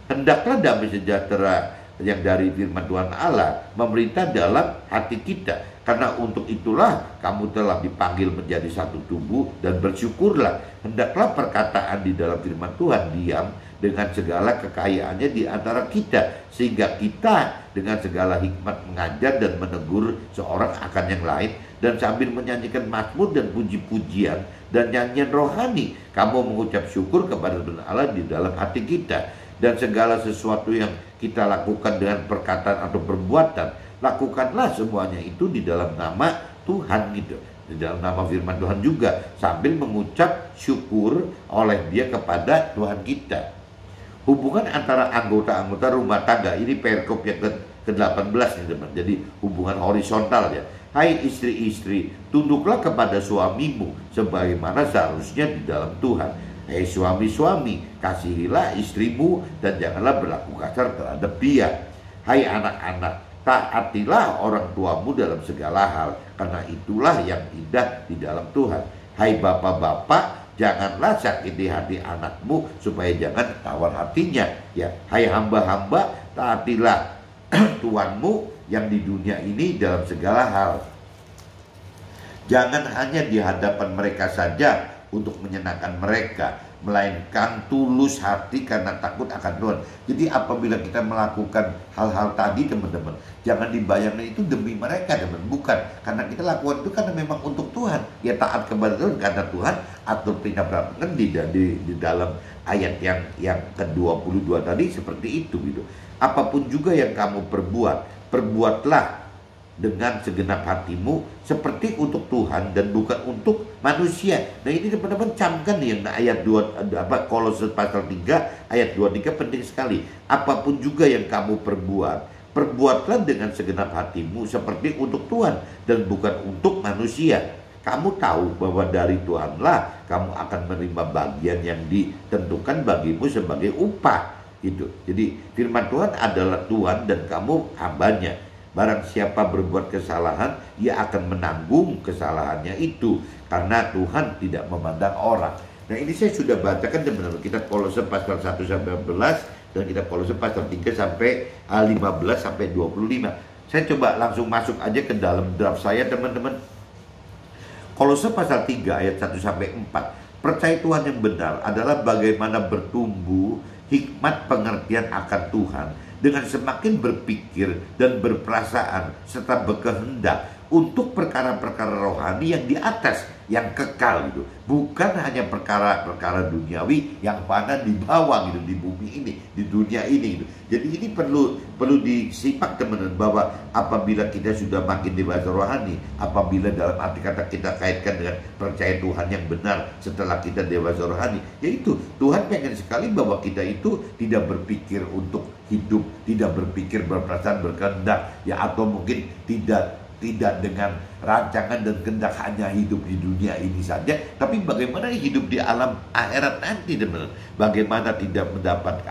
S1: Hendaklah damai sejahtera yang dari firman Tuhan Allah memerintah dalam hati kita. Karena untuk itulah kamu telah dipanggil menjadi satu tubuh, dan bersyukurlah. Hendaklah perkataan di dalam firman Tuhan diam dengan segala kekayaannya di antara kita, sehingga kita dengan segala hikmat mengajar dan menegur seorang akan yang lain, dan sambil menyanyikan mazmur dan puji-pujian dan nyanyian rohani, kamu mengucap syukur kepada Tuhan Allah di dalam hati kita. Dan segala sesuatu yang kita lakukan dengan perkataan atau perbuatan, lakukanlah semuanya itu di dalam nama Tuhan gitu, di dalam nama firman Tuhan juga, sambil mengucap syukur oleh dia kepada Tuhan kita. Hubungan antara anggota-anggota rumah tangga, ini perikop yang ke-18 nih teman. Jadi hubungan horizontal ya. Hai istri-istri, tunduklah kepada suamimu sebagaimana seharusnya di dalam Tuhan. Hai suami-suami, kasihilah istrimu dan janganlah berlaku kasar terhadap dia. Hai anak-anak, taatilah orang tuamu dalam segala hal, karena itulah yang indah di dalam Tuhan. Hai bapak-bapak, janganlah sakiti hati anakmu supaya jangan tawar hatinya. Ya, hai hamba-hamba, taatilah Tuhanmu yang di dunia ini dalam segala hal. Jangan hanya di hadapan mereka saja untuk menyenangkan mereka, melainkan tulus hati karena takut akan Tuhan. Jadi apabila kita melakukan hal-hal tadi teman-teman, jangan dibayangkan itu demi mereka teman, bukan. Karena kita lakukan itu karena memang untuk Tuhan. Ya taat kepada Tuhan karena Tuhan, atau kita perhatikan di dalam ayat yang ke-22 tadi seperti itu gitu. Apapun juga yang kamu perbuatlah dengan segenap hatimu seperti untuk Tuhan dan bukan untuk manusia. Nah ini teman-teman camkan yang ayat 2 Kolose pasal 3 ayat 23 penting sekali. Apapun juga yang kamu perbuatlah dengan segenap hatimu seperti untuk Tuhan dan bukan untuk manusia. Kamu tahu bahwa dari Tuhanlah kamu akan menerima bagian yang ditentukan bagimu sebagai upah. Gitu. Jadi firman Tuhan adalah Tuhan dan kamu hambanya. Barang siapa berbuat kesalahan, ia akan menanggung kesalahannya itu, karena Tuhan tidak memandang orang. Nah ini saya sudah bacakan teman-teman, kita Kolose pasal 1 sampai 11 dan kita Kolose pasal 3 sampai 15 sampai 25. Saya coba langsung masuk aja ke dalam draft saya teman-teman. Kolose pasal 3 ayat 1 sampai 4. Percaya Tuhan yang benar adalah bagaimana bertumbuh hikmat pengertian akan Tuhan dengan semakin berpikir dan berperasaan serta berkehendak untuk perkara-perkara rohani yang di atas, yang kekal gitu. Bukan hanya perkara-perkara duniawi yang fana di bawah gitu, di bumi ini, di dunia ini gitu. Jadi ini perlu disimak teman-teman, bahwa apabila kita sudah makin dewasa rohani, apabila dalam arti kata kita kaitkan dengan percaya Tuhan yang benar setelah kita dewasa rohani, yaitu Tuhan pengen sekali bahwa kita itu tidak berpikir untuk hidup, tidak berpikir berperasaan berkehendak ya, atau mungkin tidak dengan rancangan dan kehendak hanya hidup di dunia ini saja, tapi bagaimana hidup di alam akhirat nanti teman-teman. Bagaimana tidak mendapat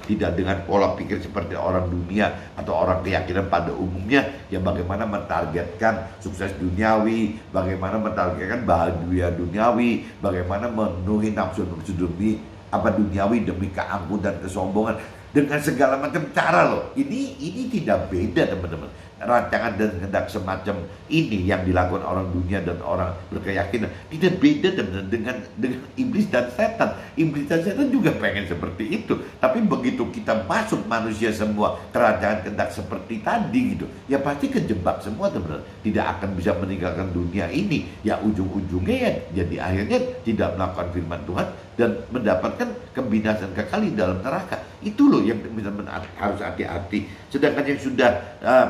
S1: tidak dengan pola pikir seperti orang dunia atau orang keyakinan pada umumnya, ya bagaimana mentargetkan sukses duniawi, bagaimana mentargetkan bahagia duniawi, bagaimana memenuhi nafsu-nafsu duniawi demi keangkuhan dan kesombongan dengan segala macam cara loh. Ini tidak beda teman-teman. Rancangan dan kehendak semacam ini yang dilakukan orang dunia dan orang berkeyakinan tidak beda dengan iblis dan setan. Iblis dan setan juga pengen seperti itu, tapi begitu kita masuk manusia semua ke rancangan kehendak seperti tadi gitu, ya pasti kejebak semua teman-teman. Tidak akan bisa meninggalkan dunia ini, ya ujung-ujungnya ya jadi akhirnya tidak melakukan firman Tuhan dan mendapatkan kebinasan kekal di dalam neraka. Itu loh yang teman-teman harus hati-hati. Sedangkan yang sudah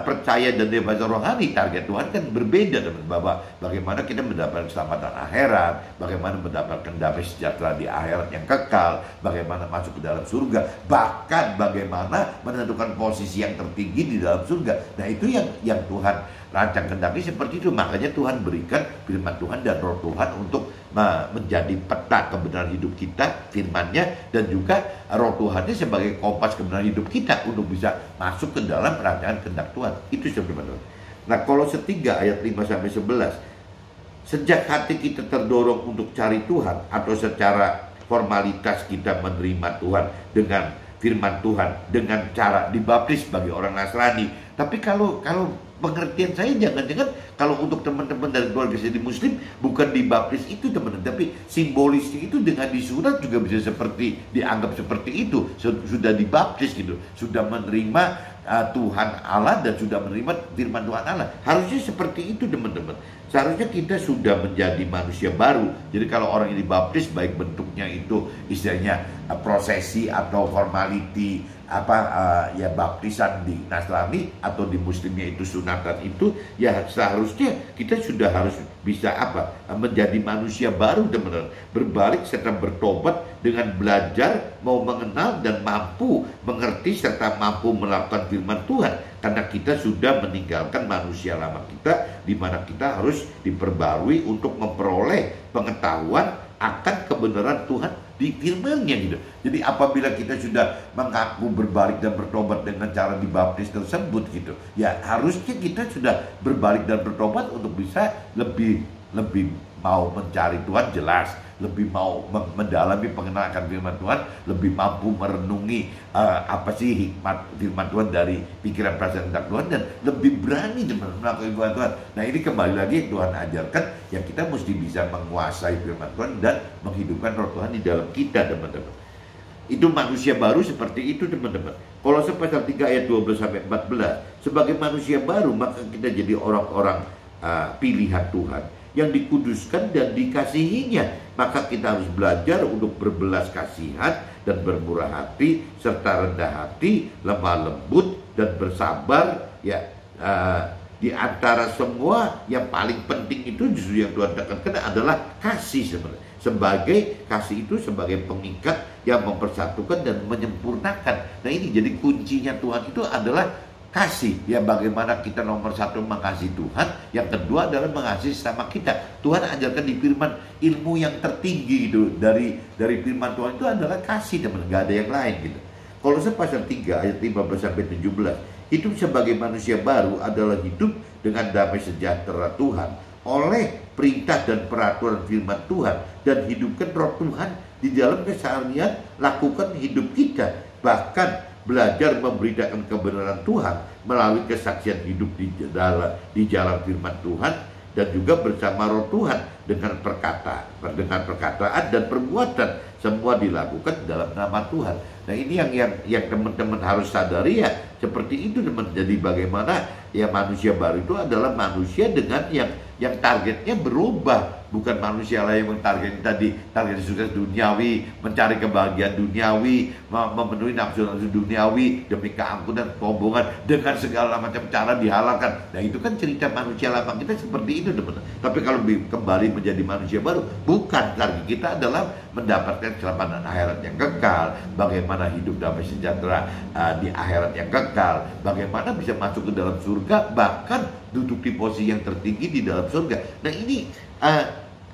S1: percaya dan dewasa rohani, target Tuhan kan berbeda teman-teman, bahwa bagaimana kita mendapatkan keselamatan akhirat, bagaimana mendapatkan damai sejahtera di akhirat yang kekal, bagaimana masuk ke dalam surga, bahkan bagaimana menentukan posisi yang tertinggi di dalam surga. Nah itu yang Tuhan rancang kehendaki seperti itu. Makanya Tuhan berikan firman Tuhan dan roh Tuhan untuk menjadi peta kebenaran hidup kita, firman-Nya, dan juga roh Tuhannya sebagai kompas kebenaran hidup kita untuk bisa masuk ke dalam rancangan kehendak Tuhan. Itu sebenarnya. Nah, Kolose 3 ayat 5 sampai 11. Sejak hati kita terdorong untuk cari Tuhan, atau secara formalitas kita menerima Tuhan dengan firman Tuhan dengan cara dibaptis bagi orang Nasrani. Tapi kalau pengertian saya, jangan-jangan kalau untuk teman-teman dari keluarga jadi Muslim bukan dibaptis itu teman-teman, tapi simbolisnya itu dengan disurat juga bisa seperti dianggap seperti itu, sudah dibaptis gitu, sudah menerima Tuhan Allah dan sudah menerima firman Tuhan Allah. Harusnya seperti itu teman-teman. Seharusnya kita sudah menjadi manusia baru. Jadi kalau orang yang dibaptis, baik bentuknya itu istilahnya prosesi atau formality ya baptisan di Nasrani atau di Muslimnya itu sunatan itu, ya seharusnya kita sudah harus bisa menjadi manusia baru teman-teman, berbalik serta bertobat dengan belajar mau mengenal dan mampu mengerti serta mampu melakukan firman Tuhan, karena kita sudah meninggalkan manusia lama kita, di mana kita harus diperbarui untuk memperoleh pengetahuan akan kebenaran Tuhan di firman-Nya gitu. Jadi apabila kita sudah mengaku berbalik dan bertobat dengan cara dibaptis tersebut gitu, ya harusnya kita sudah berbalik dan bertobat untuk bisa lebih mau mencari Tuhan, jelas. lebih mau mendalami pengenalan akan firman Tuhan, lebih mampu merenungi apa sih hikmat firman Tuhan dari pikiran perasaan tentang Tuhan, dan lebih berani teman-teman melakukan firman Tuhan. Nah ini kembali lagi Tuhan ajarkan yang kita mesti bisa menguasai firman Tuhan dan menghidupkan roh Tuhan di dalam kita, teman-teman. Itu manusia baru seperti itu, teman-teman. Kolose pasal 3 ayat 12-14. Sebagai manusia baru maka kita jadi orang-orang pilihan Tuhan yang dikuduskan dan dikasihinya. Maka kita harus belajar untuk berbelas kasihan dan bermurah hati serta rendah hati, lemah lembut dan bersabar. Ya, di antara semua yang paling penting itu justru yang Tuhan tekankan adalah kasih sebenarnya. Sebagai kasih itu sebagai pengikat yang mempersatukan dan menyempurnakan. Nah ini jadi kuncinya Tuhan itu adalah kasih. Ya bagaimana kita nomor satu mengasihi Tuhan, yang kedua adalah mengasihi sesama kita. Tuhan ajarkan di firman, ilmu yang tertinggi itu dari firman Tuhan itu adalah kasih, teman, nggak ada yang lain gitu. Kolose pasal 3 ayat 15-17. Hidup sebagai manusia baru adalah hidup dengan damai sejahtera Tuhan oleh perintah dan peraturan firman Tuhan, dan hidupkan roh Tuhan di dalam keseharian, lakukan hidup kita, bahkan belajar memberitakan kebenaran Tuhan melalui kesaksian hidup di jalan firman Tuhan, dan juga bersama roh Tuhan dengan perkataan dan perbuatan, semua dilakukan dalam nama Tuhan. Nah ini yang teman-teman harus sadari ya, seperti itu teman. Jadi bagaimana ya manusia baru itu adalah manusia dengan yang targetnya berubah, bukan manusia lain yang target sukses duniawi, mencari kebahagiaan duniawi, memenuhi nafsu-nafsu duniawi demi keampunan, kesombongan dengan segala macam cara dihalalkan. Nah itu kan cerita manusia lama kita seperti itu teman. Tapi kalau kembali menjadi manusia baru, bukan, target kita adalah mendapatkan keselamatan akhirat yang kekal, bagaimana hidup damai sejahtera di akhirat yang kekal, bagaimana bisa masuk ke dalam surga, bahkan duduk di posisi yang tertinggi di dalam surga. Nah ini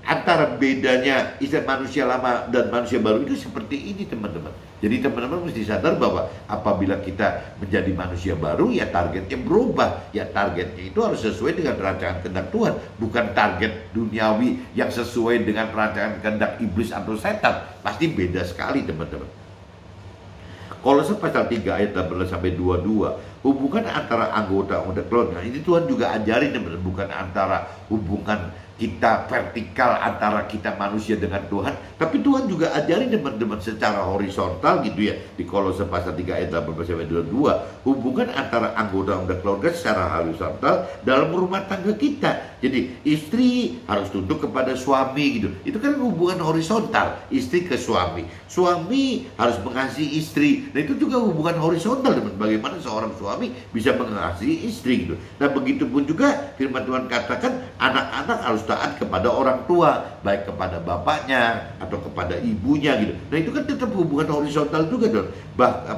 S1: antara bedanya istilah manusia lama dan manusia baru itu seperti ini, teman-teman. Jadi teman-teman mesti sadar bahwa apabila kita menjadi manusia baru, ya targetnya berubah. Ya targetnya itu harus sesuai dengan rancangan kehendak Tuhan, bukan target duniawi yang sesuai dengan rancangan kehendak iblis atau setan. Pasti beda sekali, teman-teman. Kolose pasal 3 ayat 18-22. Hubungan antara anggota keluarga ini Tuhan juga ajarin, teman-teman, bukan antara hubungan kita vertikal antara kita manusia dengan Tuhan, tapi Tuhan juga ajarin teman-teman secara horizontal gitu ya. Di Kolose pasal 3 ayat 18-22, hubungan antara anggota keluarga secara horizontal dalam rumah tangga kita. Jadi istri harus tunduk kepada suami gitu. Itu kan hubungan horizontal, istri ke suami. Suami harus mengasihi istri. Nah itu juga hubungan horizontal, teman. Bagaimana seorang suami bisa mengasihi istri gitu. Nah begitupun juga firman Tuhan katakan anak-anak harus taat kepada orang tua, baik kepada bapaknya atau kepada ibunya gitu. Nah itu kan tetap hubungan horizontal juga dong.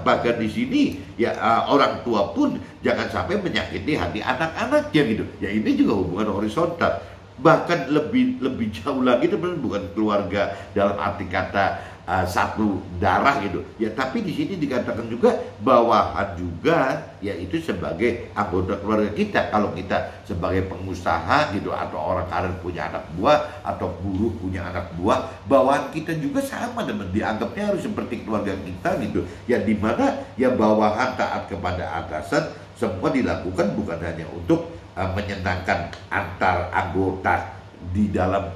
S1: Bahkan di sini ya orang tua pun jangan sampai menyakiti hati anak-anaknya gitu. Ya ini juga hubungan horizontal. Bahkan lebih jauh lagi, teman, bukan keluarga dalam arti kata satu darah gitu ya, tapi di sini dikatakan juga bawahan juga, yaitu sebagai anggota keluarga kita. Kalau kita sebagai pengusaha gitu, atau orang karir punya anak buah, atau buruh punya anak buah, bawahan kita juga sama, teman, dianggapnya harus seperti keluarga kita gitu ya, dimana ya bawahan taat kepada atasan. Semua dilakukan bukan hanya untuk menyenangkan antar anggota di dalam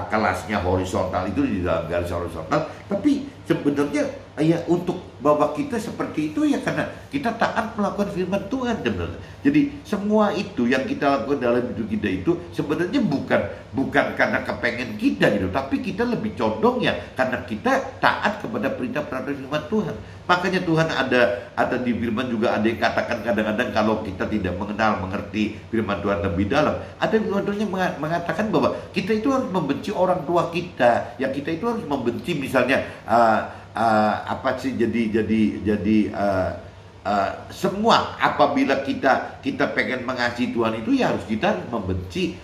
S1: kelasnya horizontal itu, di dalam garis horizontal, tapi sebenarnya ya untuk bahwa kita seperti itu ya karena kita taat melakukan firman Tuhan, teman. Jadi semua itu yang kita lakukan dalam hidup kita itu sebenarnya bukan karena kepengen kita gitu, tapi kita lebih condongnya karena kita taat kepada perintah-perintah firman Tuhan. Makanya Tuhan ada di firman juga ada yang katakan kadang-kadang kalau kita tidak mengerti firman Tuhan lebih dalam, ada firman Tuhan yang mengatakan bahwa kita itu harus membenci orang tua kita, ya kita itu harus membenci misalnya semua. Apabila kita pengen mengasihi Tuhan itu ya harus kita membenci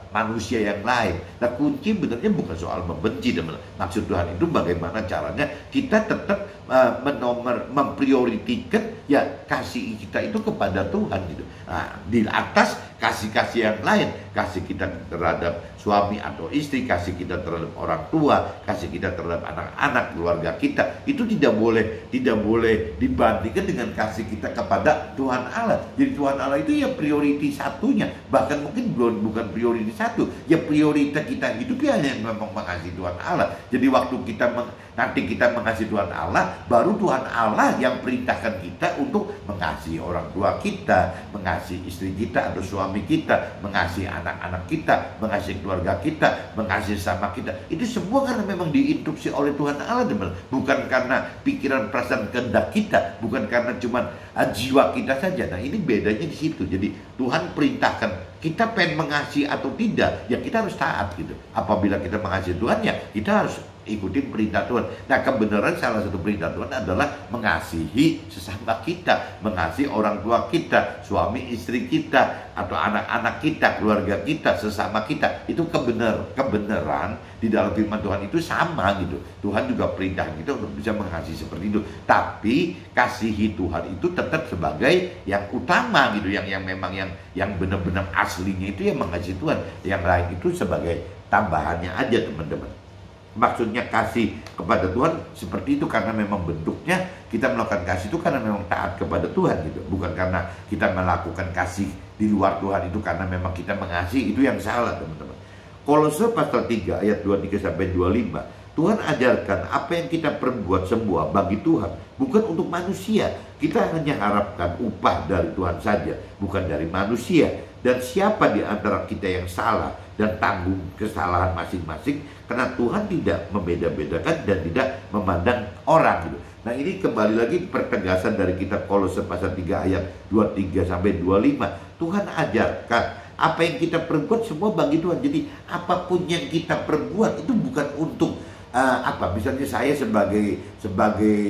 S1: manusia yang lain. Nah kunci benarnya bukan soal membenci, teman. Maksud Tuhan itu bagaimana caranya kita tetap memprioritaskan ya kasih kita itu kepada Tuhan gitu. Nah, di atas kasih-kasih yang lain, kasih kita terhadap suami atau istri, kasih kita terhadap orang tua, kasih kita terhadap anak-anak, keluarga kita, itu tidak boleh dibandingkan dengan kasih kita kepada Tuhan Allah. Jadi Tuhan Allah itu ya prioritas satunya, bahkan mungkin bukan prioritas satu, ya prioritas kita hidup ya yang memang mengasihi Tuhan Allah. Jadi waktu nanti kita mengasihi Tuhan Allah, baru Tuhan Allah yang perintahkan kita untuk mengasihi orang tua kita, mengasihi istri kita atau suami kita, mengasihi anak-anak kita, mengasihi keluarga kita, mengasihi sama kita. Itu semua karena memang diinstruksi oleh Tuhan Allah, teman. Bukan karena pikiran, perasaan, kehendak kita, bukan karena cuma jiwa kita saja. Nah, ini bedanya di situ. Jadi Tuhan perintahkan kita pengen mengasihi atau tidak, ya kita harus taat gitu. Apabila kita mengasihi Tuhan, ya kita harus ikutin perintah Tuhan. Nah, kebenaran salah satu perintah Tuhan adalah mengasihi sesama kita, mengasihi orang tua kita, suami istri kita, atau anak-anak kita, keluarga kita, sesama kita. Itu kebenaran di dalam firman Tuhan itu sama gitu. Tuhan juga perintah kita untuk bisa mengasihi seperti itu. Tapi kasihi Tuhan itu tetap sebagai yang utama gitu, yang memang yang benar-benar aslinya itu yang mengasihi Tuhan. Yang lain itu sebagai tambahannya aja, teman-teman. Maksudnya kasih kepada Tuhan seperti itu karena memang bentuknya kita melakukan kasih itu karena memang taat kepada Tuhan gitu. Bukan karena kita melakukan kasih di luar Tuhan itu karena memang kita mengasihi, itu yang salah, teman-teman. Kolose pasal 3 ayat 23 sampai 25. Tuhan ajarkan apa yang kita perbuat semua bagi Tuhan, bukan untuk manusia. Kita hanya harapkan upah dari Tuhan saja, bukan dari manusia. Dan siapa di antara kita yang salah dan tanggung kesalahan masing-masing, karena Tuhan tidak membeda-bedakan dan tidak memandang orang gitu. Nah, ini kembali lagi pertegasan dari kitab Kolose pasal 3 ayat 23 sampai 25. Tuhan ajarkan apa yang kita perbuat semua bagi Tuhan. Jadi apapun yang kita perbuat itu bukan untuk misalnya saya sebagai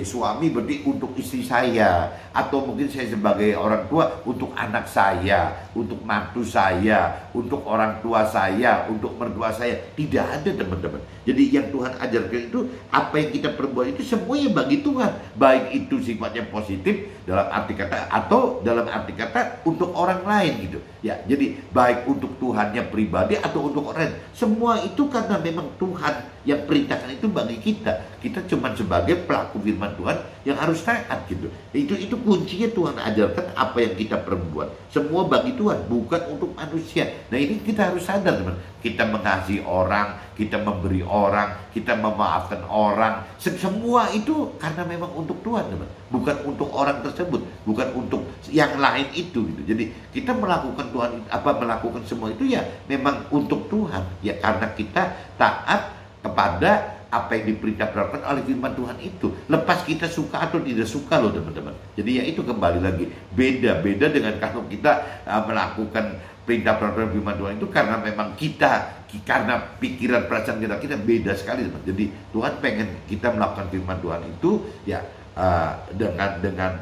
S1: suami berarti untuk istri saya, atau mungkin saya sebagai orang tua untuk anak saya, untuk mantu saya, untuk orang tua saya, untuk mertua saya. Tidak ada, teman-teman. Jadi yang Tuhan ajarkan itu apa yang kita perbuat itu semuanya bagi Tuhan, baik itu sifatnya positif dalam arti kata atau dalam arti kata untuk orang lain gitu. Ya, jadi baik untuk Tuhannya pribadi atau untuk orang lain, semua itu karena memang Tuhan yang perintahkan itu bagi kita. Kita cuma sebagai pelaku firman Tuhan yang harus taat gitu. Itu kuncinya. Tuhan ajarkan apa yang kita perbuat semua bagi Tuhan, bukan untuk manusia. Nah, ini kita harus sadar, teman. Kita mengasihi orang, kita memberi orang, kita memaafkan orang, semua itu karena memang untuk Tuhan, teman. Bukan untuk orang tersebut, bukan untuk yang lain itu gitu. Jadi kita melakukan melakukan semua itu ya memang untuk Tuhan, ya karena kita taat kepada apa yang diperintahkan oleh firman Tuhan itu. Lepas kita suka atau tidak suka loh, teman-teman. Jadi ya itu kembali lagi beda dengan kalau kita melakukan perintah peraturan firman Tuhan itu karena memang karena pikiran perasaan kita beda sekali, teman. Jadi Tuhan pengen kita melakukan firman Tuhan itu ya dengan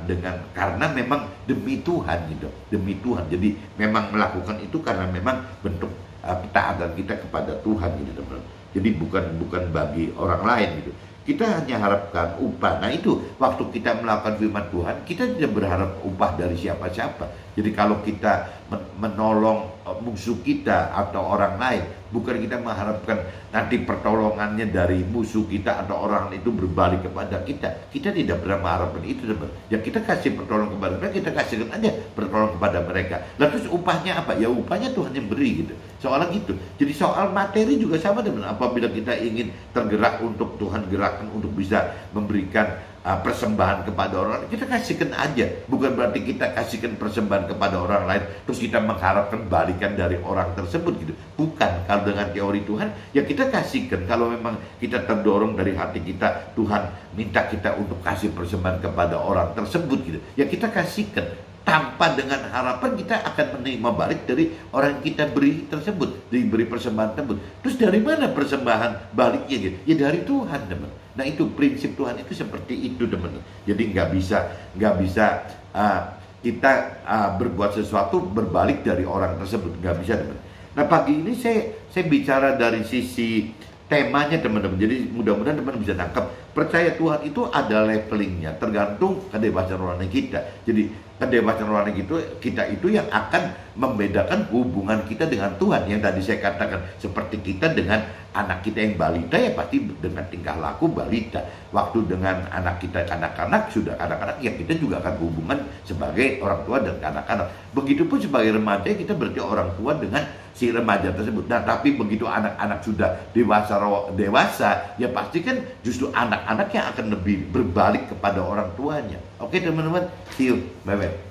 S1: karena memang demi Tuhan gitu, demi Tuhan. Jadi memang melakukan itu karena memang bentuk ketaatan kita kepada Tuhan gitu, teman-teman. Jadi bukan bagi orang lain gitu. Kita hanya harapkan upah. Nah, itu waktu kita melakukan firman Tuhan, kita tidak berharap upah dari siapa-siapa. Jadi kalau kita menolong musuh kita atau orang lain, bukan kita mengharapkan nanti pertolongannya dari musuh kita atau orang itu berbalik kepada kita. Kita tidak pernah mengharapkan itu, teman. Ya kita kasih pertolongan kepada mereka, kita kasihkan aja pertolongan kepada mereka. Lalu terus upahnya apa? Ya upahnya Tuhan yang beri gitu. Soalnya gitu. Jadi soal materi juga sama, teman. Apabila kita ingin tergerak untuk Tuhan gerakkan untuk bisa memberikan persembahan kepada orang lain, kita kasihkan aja. Bukan berarti kita kasihkan persembahan kepada orang lain terus kita mengharapkan balikan dari orang tersebut gitu. Bukan. Kalau dengan teori Tuhan ya kita kasihkan. Kalau memang kita terdorong dari hati kita, Tuhan minta kita untuk kasih persembahan kepada orang tersebut gitu, ya kita kasihkan tanpa dengan harapan kita akan menerima balik dari orang yang kita beri tersebut, diberi persembahan tersebut. Terus dari mana persembahan baliknya gitu? Ya dari Tuhan, teman. Nah, itu prinsip Tuhan itu seperti itu, teman. Jadi nggak bisa kita berbuat sesuatu berbalik dari orang tersebut, nggak bisa, teman. Nah, pagi ini saya bicara dari sisi temanya teman-teman. Jadi mudah-mudahan teman-teman bisa nangkep. Percaya Tuhan itu ada levelingnya, tergantung kedewasaan rohani kita. Jadi kedewasaan rohani kita itu yang akan membedakan hubungan kita dengan Tuhan. Yang tadi saya katakan, seperti kita dengan anak kita yang balita, ya pasti dengan tingkah laku balita. Waktu dengan anak kita anak-anak, sudah anak-anak, ya kita juga akan hubungan sebagai orang tua dan anak-anak. Begitupun sebagai remaja, kita berarti orang tua dengan si remaja tersebut. Nah, tapi begitu anak-anak sudah dewasa, ya pasti kan justru anak-anak yang akan lebih berbalik kepada orang tuanya. Oke teman-teman, see you, bye-bye.